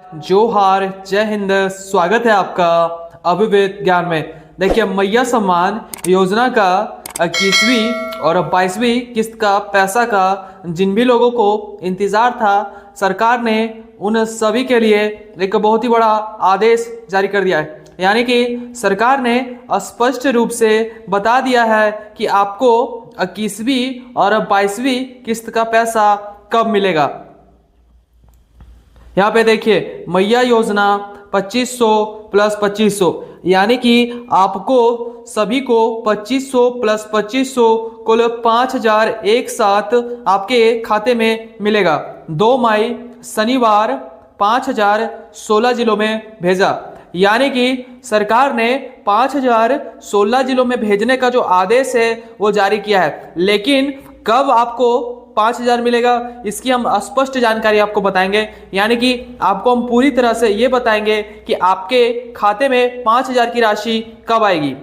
जोहार, जय हिंद। स्वागत है आपका अभिवेद ज्ञान में। देखिए, मैया सम्मान योजना का 21वीं और 22वीं किस्त का पैसा का जिन भी लोगों को इंतज़ार था, सरकार ने उन सभी के लिए एक बहुत ही बड़ा आदेश जारी कर दिया है। यानी कि सरकार ने स्पष्ट रूप से बता दिया है कि आपको 21वीं और 22वीं किस्त का पैसा कब मिलेगा। यहाँ पे देखिए, मैया योजना 2500 प्लस 2500, यानी कि आपको सभी को 2500 प्लस 2500 कुल 5000 एक साथ आपके खाते में मिलेगा। 2 मई शनिवार 5000 16 जिलों में भेजा। यानी कि सरकार ने 5000 16 जिलों में भेजने का जो आदेश है वो जारी किया है, लेकिन कब आपको 5000 मिलेगा इसकी हम स्पष्ट जानकारी आपको बताएंगे। यानी कि आपको हम पूरी तरह से ये बताएंगे कि आपके खाते में 5000 की राशि कब आएगी।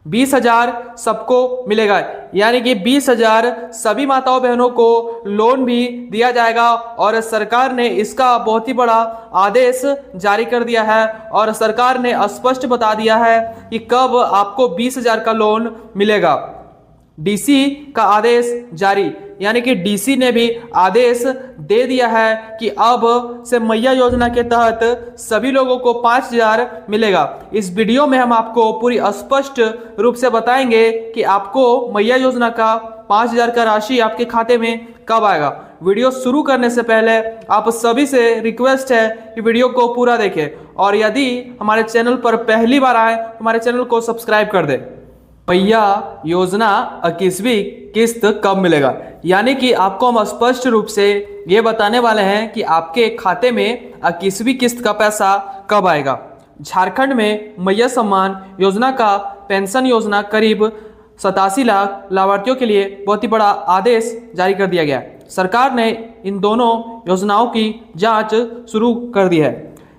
20,000 सबको मिलेगा, यानी कि 20,000 सभी माताओं बहनों को लोन भी दिया जाएगा और सरकार ने इसका बहुत ही बड़ा आदेश जारी कर दिया है और सरकार ने स्पष्ट बता दिया है कि कब आपको 20,000 का लोन मिलेगा। डीसी का आदेश जारी, यानी कि डीसी ने भी आदेश दे दिया है कि अब से मैया योजना के तहत सभी लोगों को 5000 मिलेगा। इस वीडियो में हम आपको पूरी स्पष्ट रूप से बताएंगे कि आपको मैया योजना का 5000 का राशि आपके खाते में कब आएगा। वीडियो शुरू करने से पहले आप सभी से रिक्वेस्ट है कि वीडियो को पूरा देखें और यदि हमारे चैनल पर पहली बार आए तो हमारे चैनल को सब्सक्राइब कर दें। मैया योजना 21वीं किस्त कब मिलेगा, यानी कि आपको हम स्पष्ट रूप से ये बताने वाले हैं कि आपके खाते में 21वीं किस्त का पैसा कब आएगा। झारखंड में मैया सम्मान योजना का पेंशन योजना करीब 87 लाख लाभार्थियों के लिए बहुत ही बड़ा आदेश जारी कर दिया गया। सरकार ने इन दोनों योजनाओं की जांच शुरू कर दी है,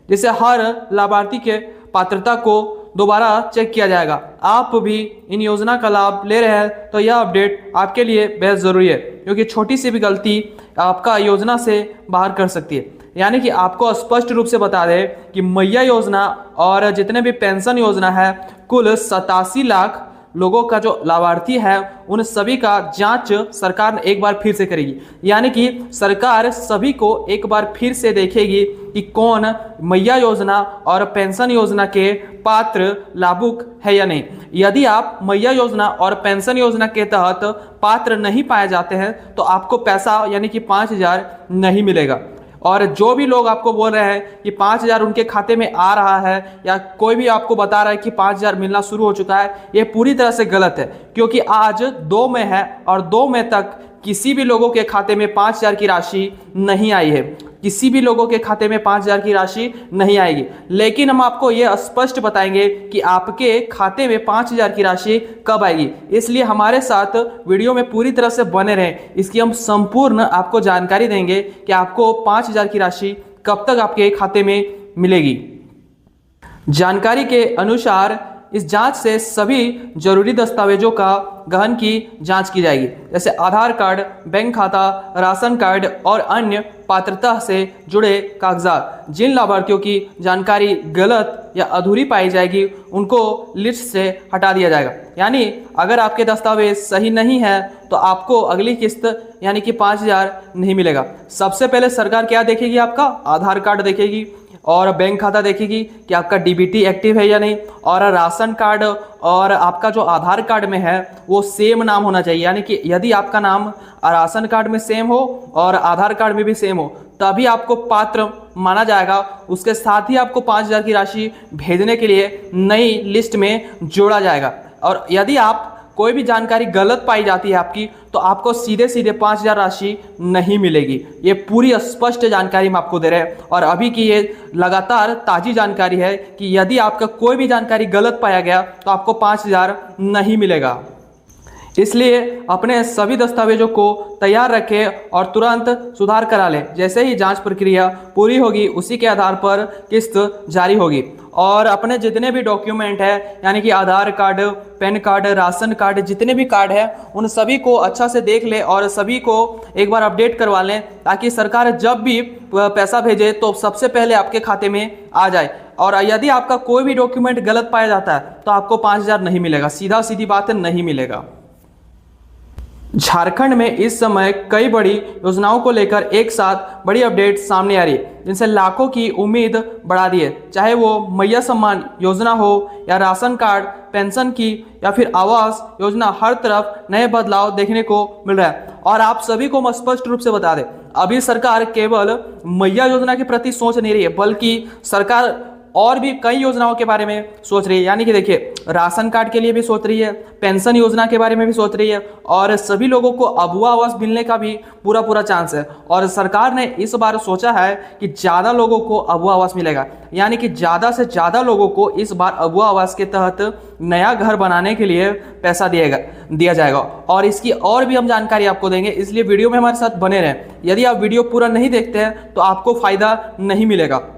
जिससे हर लाभार्थी के पात्रता को दोबारा चेक किया जाएगा। आप भी इन योजना का लाभ ले रहे हैं तो यह अपडेट आपके लिए बेहद ज़रूरी है, क्योंकि छोटी सी भी गलती आपका योजना से बाहर कर सकती है। यानी कि आपको स्पष्ट रूप से बता दें कि मैया योजना और जितने भी पेंशन योजना है, कुल 87 लाख लोगों का जो लाभार्थी है उन सभी का जांच सरकार एक बार फिर से करेगी। यानी कि सरकार सभी को एक बार फिर से देखेगी कि कौन मैया योजना और पेंशन योजना के पात्र लाभुक है या नहीं। यदि आप मैया योजना और पेंशन योजना के तहत पात्र नहीं पाए जाते हैं तो आपको पैसा यानी कि 5000 नहीं मिलेगा। और जो भी लोग आपको बोल रहे हैं कि 5000 उनके खाते में आ रहा है या कोई भी आपको बता रहा है कि 5000 मिलना शुरू हो चुका है, ये पूरी तरह से गलत है, क्योंकि आज 2 मई है और 2 मई तक किसी भी लोगों के खाते में 5000 की राशि नहीं आई है। किसी भी लोगों के खाते में 5000 की राशि नहीं आएगी, लेकिन हम आपको यह स्पष्ट बताएंगे कि आपके खाते में 5000 की राशि कब आएगी। इसलिए हमारे साथ वीडियो में पूरी तरह से बने रहें, इसकी हम संपूर्ण आपको जानकारी देंगे कि आपको 5000 की राशि कब तक आपके खाते में मिलेगी। जानकारी के अनुसार इस जांच से सभी जरूरी दस्तावेजों का गहन की जांच की जाएगी, जैसे आधार कार्ड, बैंक खाता, राशन कार्ड और अन्य पात्रता से जुड़े कागजात। जिन लाभार्थियों की जानकारी गलत या अधूरी पाई जाएगी उनको लिस्ट से हटा दिया जाएगा। यानी अगर आपके दस्तावेज सही नहीं है तो आपको अगली किस्त यानी कि 5000 नहीं मिलेगा। सबसे पहले सरकार क्या देखेगी, आपका आधार कार्ड देखेगी और बैंक खाता देखेगी कि आपका डीबीटी एक्टिव है या नहीं, और राशन कार्ड और आपका जो आधार कार्ड में है वो सेम नाम होना चाहिए। यानी कि यदि आपका नाम राशन कार्ड में सेम हो और आधार कार्ड में भी सेम हो तभी आपको पात्र माना जाएगा। उसके साथ ही आपको 5000 की राशि भेजने के लिए नई लिस्ट में जोड़ा जाएगा। और यदि आप कोई भी जानकारी गलत पाई जाती है आपकी तो आपको सीधे सीधे 5000 राशि नहीं मिलेगी। ये पूरी स्पष्ट जानकारी हम आपको दे रहे हैं और अभी की ये लगातार ताज़ी जानकारी है कि यदि आपका कोई भी जानकारी गलत पाया गया तो आपको 5000 नहीं मिलेगा। इसलिए अपने सभी दस्तावेजों को तैयार रखें और तुरंत सुधार करा लें। जैसे ही जांच प्रक्रिया पूरी होगी उसी के आधार पर किस्त जारी होगी। और अपने जितने भी डॉक्यूमेंट है यानी कि Aadhaar card, PAN card, ration card, जितने भी कार्ड है उन सभी को अच्छा से देख लें और सभी को एक बार अपडेट करवा लें, ताकि सरकार जब भी पैसा भेजे तो सबसे पहले आपके खाते में आ जाए। और यदि आपका कोई भी डॉक्यूमेंट गलत पाया जाता है तो आपको 5,000 नहीं मिलेगा, सीधा सीधी बात है, नहीं मिलेगा। झारखंड में इस समय कई बड़ी योजनाओं को लेकर एक साथ बड़ी अपडेट सामने आ रही है, जिनसे लाखों की उम्मीद बढ़ा दी है। चाहे वो मैया सम्मान योजना हो या राशन कार्ड, पेंशन की या फिर आवास योजना, हर तरफ नए बदलाव देखने को मिल रहा है। और आप सभी को हम स्पष्ट रूप से बता दें, अभी सरकार केवल मैया योजना के प्रति सोच नहीं रही है, बल्कि सरकार और भी कई योजनाओं के बारे में सोच रही है। यानी कि देखिए, राशन कार्ड के लिए भी सोच रही है, पेंशन योजना के बारे में भी सोच रही है, और सभी लोगों को अबुआ आवास मिलने का भी पूरा चांस है। और सरकार ने इस बार सोचा है कि ज़्यादा लोगों को अबुआ आवास मिलेगा, यानी कि ज़्यादा से ज़्यादा लोगों को इस बार अबुआ आवास के तहत नया घर बनाने के लिए पैसा दिया जाएगा। और इसकी और भी हम जानकारी आपको देंगे, इसलिए वीडियो में हमारे साथ बने रहें। यदि आप वीडियो पूरा नहीं देखते हैं तो आपको फ़ायदा नहीं मिलेगा।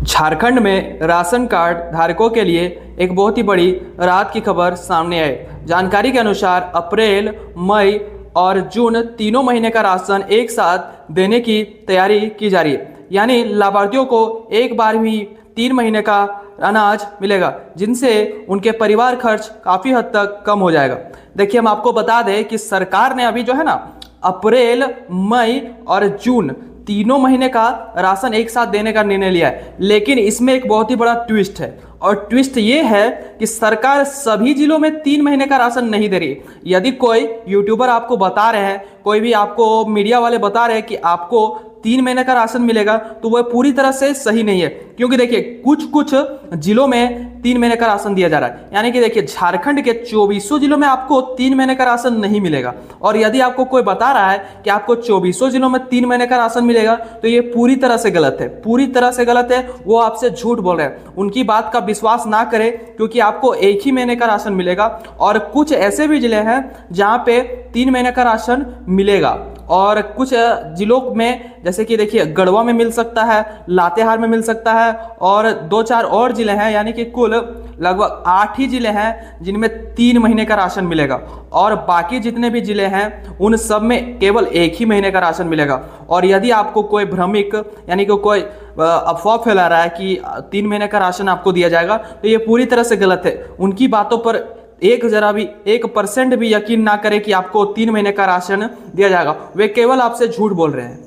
झारखंड में राशन कार्ड धारकों के लिए एक बहुत ही बड़ी राहत की खबर सामने आई। जानकारी के अनुसार अप्रैल, मई और जून तीनों महीने का राशन एक साथ देने की तैयारी की जा रही है। यानी लाभार्थियों को एक बार भी 3 महीने का अनाज मिलेगा, जिनसे उनके परिवार खर्च काफ़ी हद तक कम हो जाएगा। देखिए, हम आपको बता दें कि सरकार ने अभी जो है ना, अप्रैल, मई और जून तीनों महीने का राशन एक साथ देने का निर्णय लिया है। लेकिन इसमें एक बहुत ही बड़ा ट्विस्ट है, और ट्विस्ट ये है कि सरकार सभी जिलों में 3 महीने का राशन नहीं दे रही। यदि कोई यूट्यूबर आपको बता रहे हैं, कोई भी आपको मीडिया वाले बता रहे हैं कि आपको 3 महीने का राशन मिलेगा, तो वह पूरी तरह से सही नहीं है। क्योंकि देखिए, कुछ जिलों में 3 महीने का राशन दिया जा रहा है। यानी कि देखिए, झारखंड के 2400 जिलों में आपको 3 महीने का राशन नहीं मिलेगा। और यदि आपको कोई बता रहा है कि आपको 2400 जिलों में 3 महीने का राशन मिलेगा, तो ये पूरी तरह से गलत है, पूरी तरह से गलत है। वो आपसे झूठ बोल रहे हैं, उनकी बात का विश्वास ना करें, क्योंकि आपको एक ही महीने का राशन मिलेगा। और कुछ ऐसे भी जिले हैं जहाँ पे 3 महीने का राशन मिलेगा, और कुछ जिलों में जैसे कि देखिए, गढ़वा में मिल सकता है, लातेहार में मिल सकता है, और 2-4 और जिले हैं, यानी कि कुल लगभग 8 ही जिले हैं जिनमें 3 महीने का राशन मिलेगा। और बाकी जितने भी जिले हैं उन सब में केवल एक ही महीने का राशन मिलेगा। और यदि आपको कोई भ्रमिक यानी कि कोई अफवाह फैला रहा है कि 3 महीने का राशन आपको दिया जाएगा, तो ये पूरी तरह से गलत है। उनकी बातों पर जरा भी 1% भी यकीन ना करें कि आपको 3 महीने का राशन दिया जाएगा। वे केवल आपसे झूठ बोल रहे हैं।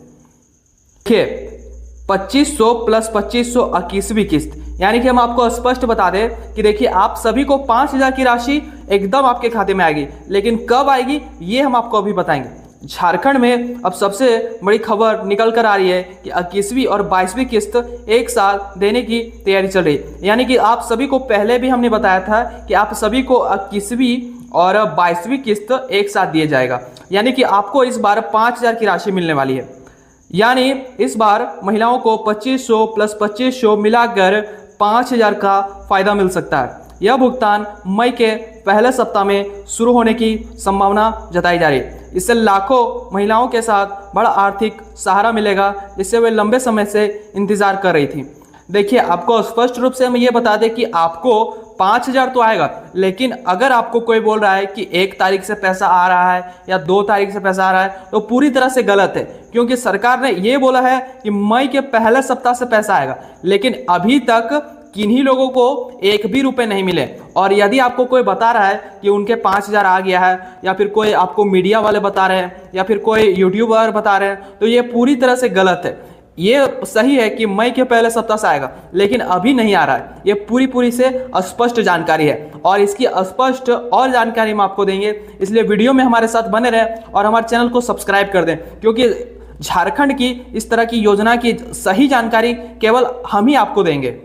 देखिए, 2500 प्लस 2500 21वीं किस्त, यानी कि हम आपको स्पष्ट बता दें कि देखिए, आप सभी को 5,000 की राशि एकदम आपके खाते में आएगी। लेकिन कब आएगी ये हम आपको अभी बताएंगे। झारखंड में अब सबसे बड़ी खबर निकल कर आ रही है कि 21वीं और 22वीं किस्त एक साथ देने की तैयारी चल रही है। यानी कि आप सभी को पहले भी हमने बताया था कि आप सभी को 21वीं और 22वीं किस्त एक साथ दिए जाएगा। यानी कि आपको इस बार 5,000 की राशि मिलने वाली है। यानी इस बार महिलाओं को 2500 प्लस 2500 मिलाकर 5,000 का फायदा मिल सकता है। यह भुगतान मई के पहले सप्ताह में शुरू होने की संभावना जताई जा रही है। इससे लाखों महिलाओं के साथ बड़ा आर्थिक सहारा मिलेगा, जिससे वे लंबे समय से इंतजार कर रही थी। देखिए, आपको स्पष्ट रूप से हम ये बता दें कि आपको 5,000 तो आएगा, लेकिन अगर आपको कोई बोल रहा है कि 1 तारीख से पैसा आ रहा है या 2 तारीख से पैसा आ रहा है, तो पूरी तरह से गलत है। क्योंकि सरकार ने ये बोला है कि मई के पहले सप्ताह से पैसा आएगा, लेकिन अभी तक किन्हीं लोगों को 1 भी रुपए नहीं मिले। और यदि आपको कोई बता रहा है कि उनके 5,000 आ गया है, या फिर कोई आपको मीडिया वाले बता रहे हैं, या फिर कोई यूट्यूबर बता रहे हैं, तो ये पूरी तरह से गलत है। ये सही है कि मई के पहले सप्ताह से आएगा, लेकिन अभी नहीं आ रहा है। ये पूरी से स्पष्ट जानकारी है, और इसकी स्पष्ट और जानकारी हम आपको देंगे। इसलिए वीडियो में हमारे साथ बने रहें और हमारे चैनल को सब्सक्राइब कर दें, क्योंकि झारखंड की इस तरह की योजना की सही जानकारी केवल हम ही आपको देंगे।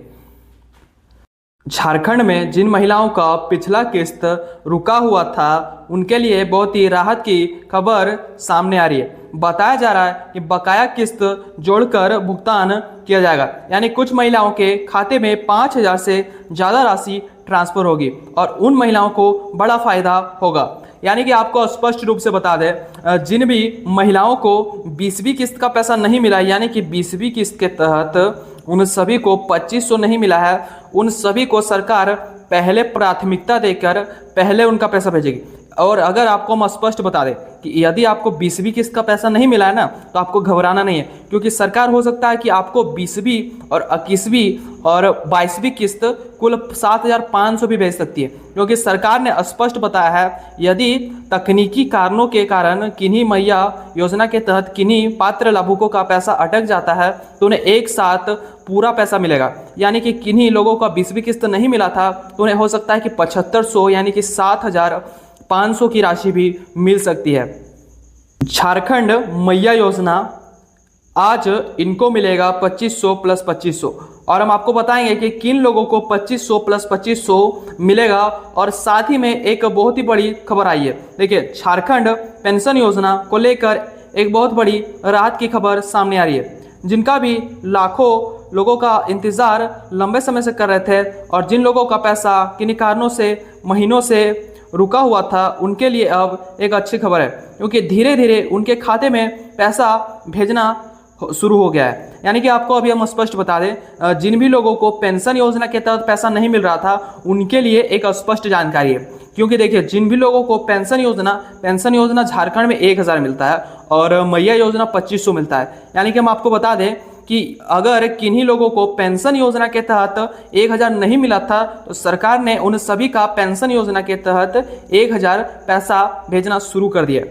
झारखंड में जिन महिलाओं का पिछला किस्त रुका हुआ था, उनके लिए बहुत ही राहत की खबर सामने आ रही है। बताया जा रहा है कि बकाया किस्त जोड़कर भुगतान किया जाएगा। यानी कुछ महिलाओं के खाते में 5,000 से ज़्यादा राशि ट्रांसफर होगी, और उन महिलाओं को बड़ा फायदा होगा। यानी कि आपको स्पष्ट रूप से बता दें, जिन भी महिलाओं को 20वीं किस्त का पैसा नहीं मिला, यानी कि 20वीं किस्त के तहत उन सभी को 2500 नहीं मिला है, उन सभी को सरकार पहले प्राथमिकता देकर पहले उनका पैसा भेजेगी। और अगर आपको हम स्पष्ट बता दें कि यदि आपको 20वीं किस्त का पैसा नहीं मिला है ना, तो आपको घबराना नहीं है, क्योंकि सरकार हो सकता है कि आपको 20वीं और 21वीं और 22वीं किस्त कुल 7500 भी भेज सकती है, क्योंकि सरकार ने स्पष्ट बताया है यदि तकनीकी कारणों के कारण किन्हीं मैया योजना के तहत किन्हीं पात्र लाभुकों का पैसा अटक जाता है तो उन्हें एक साथ पूरा पैसा मिलेगा। यानी कि किन्हीं लोगों का 20वीं किस्त नहीं मिला था तो उन्हें हो सकता है कि 7500 यानी कि 7500 की राशि भी मिल सकती है। झारखंड मैया योजना आज इनको मिलेगा 2500 प्लस 2500, और हम आपको बताएंगे कि किन लोगों को 2500 प्लस 2500 मिलेगा। और साथ ही में एक बहुत ही बड़ी खबर आई है। देखिए, झारखंड पेंशन योजना को लेकर एक बहुत बड़ी राहत की खबर सामने आ रही है। जिनका भी लाखों लोगों का इंतज़ार लंबे समय से कर रहे थे और जिन लोगों का पैसा किन्हीं कारणों से महीनों से रुका हुआ था, उनके लिए अब एक अच्छी खबर है, क्योंकि धीरे धीरे उनके खाते में पैसा भेजना शुरू हो गया है। यानी कि आपको अभी हम स्पष्ट बता दें, जिन भी लोगों को पेंशन योजना के तहत पैसा नहीं मिल रहा था उनके लिए एक स्पष्ट जानकारी है। क्योंकि देखिए, जिन भी लोगों को पेंशन योजना झारखंड में 1000 मिलता है और मैया योजना 2500 मिलता है। यानी कि हम आपको बता दें कि अगर किन्हीं लोगों को पेंशन योजना के तहत 1000 नहीं मिला था तो सरकार ने उन सभी का पेंशन योजना के तहत 1000 पैसा भेजना शुरू कर दिया।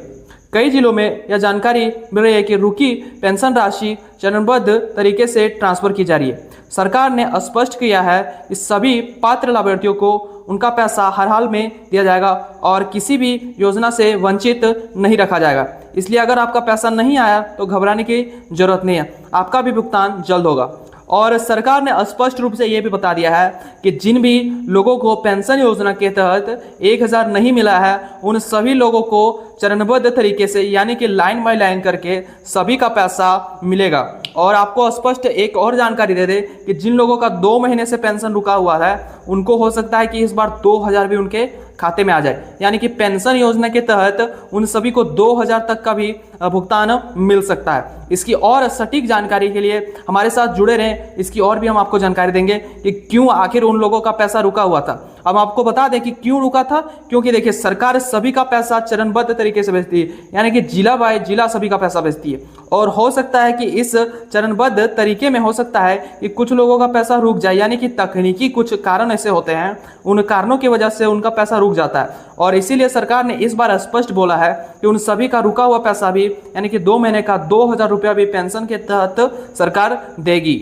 कई जिलों में यह जानकारी मिल रही है कि रुकी पेंशन राशि चरणबद्ध तरीके से ट्रांसफर की जा रही है। सरकार ने स्पष्ट किया है कि सभी पात्र लाभार्थियों को उनका पैसा हर हाल में दिया जाएगा और किसी भी योजना से वंचित नहीं रखा जाएगा। इसलिए अगर आपका पैसा नहीं आया तो घबराने की जरूरत नहीं है, आपका भी भुगतान जल्द होगा। और सरकार ने स्पष्ट रूप से ये भी बता दिया है कि जिन भी लोगों को पेंशन योजना के तहत 1000 नहीं मिला है उन सभी लोगों को चरणबद्ध तरीके से यानी कि लाइन बाय लाइन करके सभी का पैसा मिलेगा। और आपको स्पष्ट एक और जानकारी दे दे कि जिन लोगों का 2 महीने से पेंशन रुका हुआ है उनको हो सकता है कि इस बार 2000 भी उनके खाते में आ जाए। यानी कि पेंशन योजना के तहत उन सभी को 2000 तक का भी भुगतान मिल सकता है। इसकी और सटीक जानकारी के लिए हमारे साथ जुड़े रहें, इसकी और भी हम आपको जानकारी देंगे कि क्यों आखिर उन लोगों का पैसा रुका हुआ था। अब आपको बता दें कि क्यों रुका था, क्योंकि देखिए, सरकार सभी का पैसा चरणबद्ध तरीके से भेजती है, यानी कि जिला बाय जिला सभी का पैसा भेजती है। और हो सकता है कि इस चरणबद्ध तरीके में हो सकता है कि कुछ लोगों का पैसा रुक जाए, यानी कि तकनीकी कुछ कारण ऐसे होते हैं, उन कारणों की वजह से उनका पैसा रुक जाता है। और इसीलिए सरकार ने इस बार स्पष्ट बोला है कि उन सभी का रुका हुआ पैसा भी यानी कि 2 महीने का 2000 रुपया भी पेंशन के तहत सरकार देगी।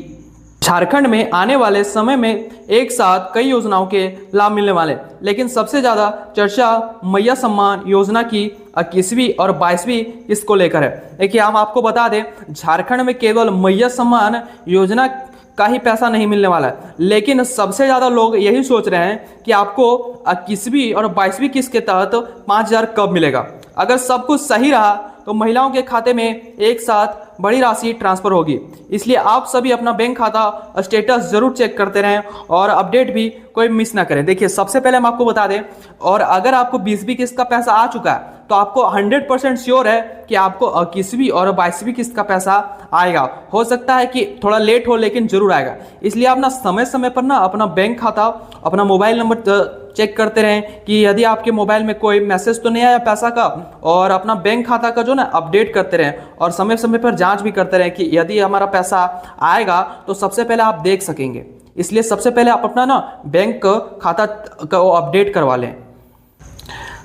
झारखंड में आने वाले समय में एक साथ कई योजनाओं के लाभ मिलने वाले, लेकिन सबसे ज़्यादा चर्चा मैया सम्मान योजना की 21वीं और 22वीं किस्त को लेकर है। देखिए, हम आपको बता दें, झारखंड में केवल मैया सम्मान योजना का ही पैसा नहीं मिलने वाला है, लेकिन सबसे ज़्यादा लोग यही सोच रहे हैं कि आपको 21वीं और 22वीं किस्त के तहत 5000 कब मिलेगा। अगर सब कुछ सही रहा तो महिलाओं के खाते में एक साथ बड़ी राशि ट्रांसफर होगी। इसलिए आप सभी अपना बैंक खाता स्टेटस जरूर चेक करते रहें और अपडेट भी कोई मिस ना करें। देखिए, सबसे पहले हम आपको बता दें, और अगर आपको 20वीं किस्त का पैसा आ चुका है तो आपको 100% श्योर है कि आपको 21वीं और 22वीं किस्त का पैसा आएगा। हो सकता है कि थोड़ा लेट हो, लेकिन जरूर आएगा। इसलिए आप ना समय समय पर ना अपना बैंक खाता, अपना मोबाइल नंबर चेक करते रहें कि यदि आपके मोबाइल में कोई मैसेज तो नहीं आया पैसा का, और अपना बैंक खाता का जो ना अपडेट करते रहें और समय समय पर जांच भी करते रहें कि यदि हमारा पैसा आएगा तो सबसे पहले आप देख सकेंगे। इसलिए सबसे पहले आप अपना ना बैंक खाता का अपडेट करवा लें।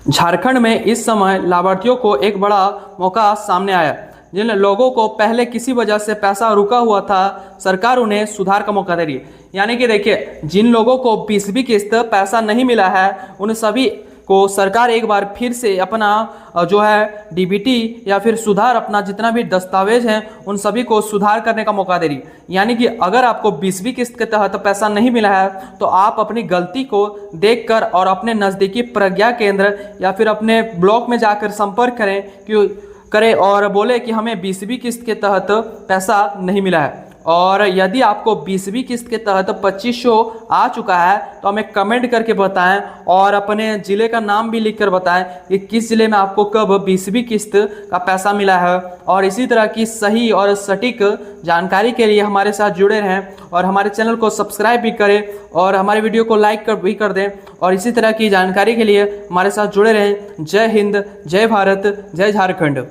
झारखंड में इस समय लाभार्थियों को एक बड़ा मौका सामने आया। जिन लोगों को पहले किसी वजह से पैसा रुका हुआ था, सरकार उन्हें सुधार का मौका दे रही है। यानी कि देखिए, जिन लोगों को 20वीं किस्त पैसा नहीं मिला है उन सभी को सरकार एक बार फिर से अपना जो है डीबीटी या फिर सुधार, अपना जितना भी दस्तावेज हैं उन सभी को सुधार करने का मौका दे रही है। यानी कि अगर आपको 20वीं किस्त के तहत पैसा नहीं मिला है तो आप अपनी गलती को देखकर और अपने नज़दीकी प्रज्ञा केंद्र या फिर अपने ब्लॉक में जाकर संपर्क करें और बोले कि हमें 20वीं किस्त के तहत पैसा नहीं मिला है। और यदि आपको 20वीं किस्त के तहत 2500 आ चुका है तो हमें कमेंट करके बताएं और अपने ज़िले का नाम भी लिखकर बताएं कि किस ज़िले में आपको कब 20वीं किस्त का पैसा मिला है। और इसी तरह की सही और सटीक जानकारी के लिए हमारे साथ जुड़े रहें और हमारे चैनल को सब्सक्राइब भी करें और हमारे वीडियो को लाइक भी कर दें। और इसी तरह की जानकारी के लिए हमारे साथ जुड़े रहें। जय हिंद, जय भारत, जय झारखंड।